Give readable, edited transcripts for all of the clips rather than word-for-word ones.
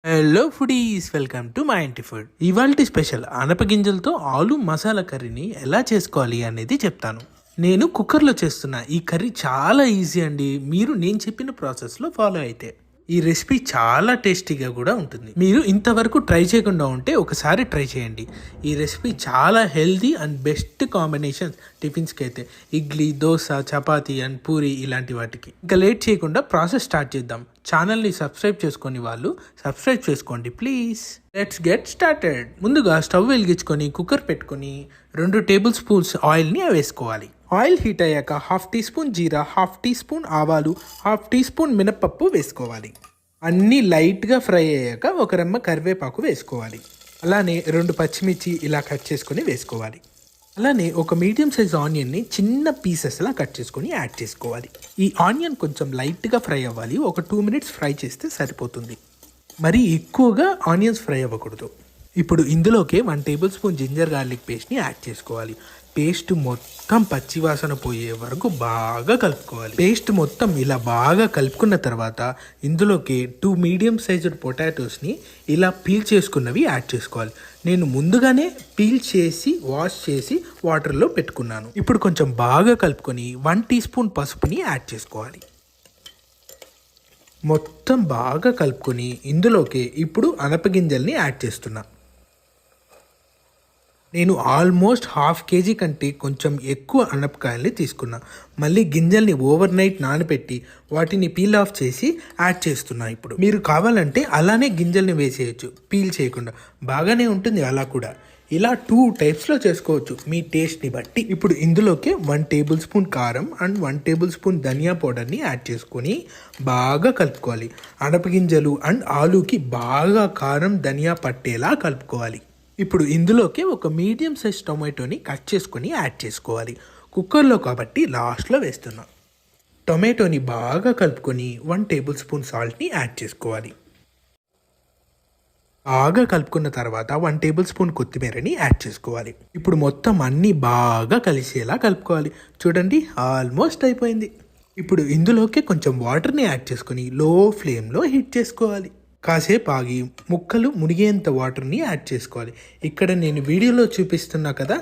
Hello foodies, welcome to my ఇంటి food. ఇవాల్టి special ఆనపగింజలతో ఆలు మసాలా కర్రీని ఎలా చేసుకోవాలి అనేది చెప్తాను. నేను కుక్కర్లో చేస్తున్న ఈ కర్రీ చాలా ఈజీ అండి, మీరు నేను చెప్పిన ప్రాసెస్లో ఫాలో అయితే. ఈ రెసిపీ చాలా టేస్టీగా కూడా ఉంటుంది. మీరు ఇంతవరకు ట్రై చేయకుండా ఉంటే ఒకసారి ట్రై చేయండి. ఈ రెసిపీ చాలా హెల్దీ అండ్ బెస్ట్ కాంబినేషన్ టిఫిన్స్కి అయితే, ఇడ్లీ, దోశ, చపాతీ అండ్ పూరి ఇలాంటి వాటికి. ఇంకా లేట్ చేయకుండా ప్రాసెస్ స్టార్ట్ చేద్దాం. ఛానల్ని సబ్స్క్రైబ్ చేసుకొని వాళ్ళు సబ్స్క్రైబ్ చేసుకోండి ప్లీజ్. Let's get started. ముందుగా స్టవ్ వెలిగించుకొని కుక్కర్ పెట్టుకొని 2 టేబుల్ స్పూన్స్ ఆయిల్ని వేసుకోవాలి. ఆయిల్ హీట్ అయ్యాక 1/2 టీ స్పూన్ జీరా, 1/2 టీ స్పూన్ ఆవాలు, 1/2 టీ స్పూన్ మినపప్పు వేసుకోవాలి. అన్నీ లైట్గా ఫ్రై అయ్యాక 1 రెమ్మ కరివేపాకు వేసుకోవాలి. అలానే 2 పచ్చిమిర్చి ఇలా కట్ చేసుకొని వేసుకోవాలి. అలానే ఒక మీడియం సైజ్ ఆనియన్ని చిన్న పీసెస్లా కట్ చేసుకొని యాడ్ చేసుకోవాలి. ఈ ఆనియన్ కొంచెం లైట్గా ఫ్రై అవ్వాలి. ఒక 2 మినిట్స్ ఫ్రై చేస్తే సరిపోతుంది. మరి ఎక్కువగా ఆనియన్స్ ఫ్రై అవ్వకూడదు. ఇప్పుడు ఇందులోకి 1 టేబుల్ స్పూన్ జింజర్ గార్లిక్ పేస్ట్ని యాడ్ చేసుకోవాలి. పేస్ట్ మొత్తం పచ్చివాసన పోయే వరకు బాగా కలుపుకోవాలి. పేస్ట్ మొత్తం ఇలా బాగా కలుపుకున్న తర్వాత ఇందులోకి 2 మీడియం సైజుడ్ పొటాటోస్ని ఇలా పీల్ చేసుకున్నవి యాడ్ చేసుకోవాలి. నేను ముందుగానే పీల్ చేసి వాష్ చేసి వాటర్లో పెట్టుకున్నాను. ఇప్పుడు కొంచెం బాగా కలుపుకొని 1 టీ స్పూన్ పసుపుని యాడ్ చేసుకోవాలి. మొత్తం బాగా కలుపుకొని ఇందులోకి ఇప్పుడు అనపగింజల్ని యాడ్ చేస్తున్నా. నేను ఆల్మోస్ట్ 1/2 కేజీ కంటే కొంచెం ఎక్కువ అనపకాయల్ని తీసుకున్నా. మళ్ళీ గింజల్ని ఓవర్ నైట్ నానబెట్టి వాటిని పీల్ ఆఫ్ చేసి యాడ్ చేస్తున్నా. ఇప్పుడు మీరు కావాలంటే అలానే గింజల్ని వేసేయచ్చు, పీల్ చేయకుండా. బాగానే ఉంటుంది అలా కూడా. ఇలా 2 టైప్స్లో చేసుకోవచ్చు మీ టేస్ట్ని బట్టి. ఇప్పుడు ఇందులోకి 1 టేబుల్ స్పూన్ కారం అండ్ 1 టేబుల్ స్పూన్ ధనియా పౌడర్ని యాడ్ చేసుకొని బాగా కలుపుకోవాలి. అనపగింజలు అండ్ ఆలూకి బాగా కారం ధనియా పట్టేలా కలుపుకోవాలి. ఇప్పుడు ఇందులోకి ఒక మీడియం సైజ్ టొమాటోని కట్ చేసుకొని యాడ్ చేసుకోవాలి. కుక్కర్లో కాబట్టి లాస్ట్లో వేస్తున్నాం. టొమాటోని బాగా కలుపుకొని 1 టేబుల్ స్పూన్ సాల్ట్ని యాడ్ చేసుకోవాలి. బాగా కలుపుకున్న తర్వాత 1 టేబుల్ స్పూన్ కొత్తిమీరని యాడ్ చేసుకోవాలి. ఇప్పుడు మొత్తం అన్నీ బాగా కలిసేలా కలుపుకోవాలి. చూడండి, ఆల్మోస్ట్ అయిపోయింది. ఇప్పుడు ఇందులోకి కొంచెం వాటర్ని యాడ్ చేసుకొని లో ఫ్లేమ్లో హీట్ చేసుకోవాలి. కాసేపు ఆగి ముక్కలు మునిగేంత వాటర్ని యాడ్ చేసుకోవాలి. ఇక్కడ నేను వీడియోలో చూపిస్తున్నా కదా,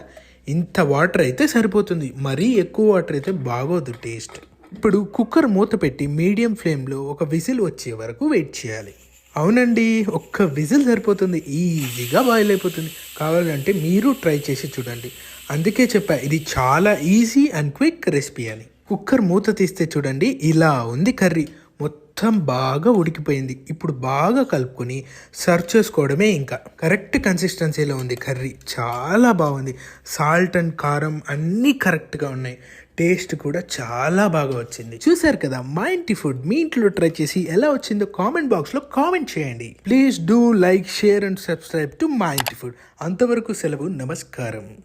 ఇంత వాటర్ అయితే సరిపోతుంది. మరీ ఎక్కువ వాటర్ అయితే బాగోదు టేస్ట్. ఇప్పుడు కుక్కర్ మూత పెట్టి మీడియం ఫ్లేమ్లో ఒక విజిల్ వచ్చే వరకు వెయిట్ చేయాలి. అవునండి, ఒక్క విజిల్ సరిపోతుంది, ఈజీగా బాయిల్ అయిపోతుంది. కావాలంటే మీరు ట్రై చేసి చూడండి. అందుకే చెప్పా, ఇది చాలా ఈజీ అండ్ క్విక్ రెసిపీ అని. కుక్కర్ మూత తీస్తే చూడండి, ఇలా ఉంది కర్రీ. మొత్తం బాగా ఉడికిపోయింది. ఇప్పుడు బాగా కలుపుకొని సర్వ్ చేసుకోవడమే. ఇంకా కరెక్ట్ కన్సిస్టెన్సీలో ఉంది కర్రీ. చాలా బాగుంది. సాల్ట్ అండ్ కారం అన్నీ కరెక్ట్గా ఉన్నాయి. టేస్ట్ కూడా చాలా బాగా వచ్చింది. చూసారు కదా, మా ఇంటి ఫుడ్ మీ ఇంట్లో ట్రై చేసి ఎలా వచ్చిందో కామెంట్ బాక్స్లో కామెంట్ చేయండి. Please do like, share and subscribe to మా ఇంటి ఫుడ్. అంతవరకు సెలవు, నమస్కారం.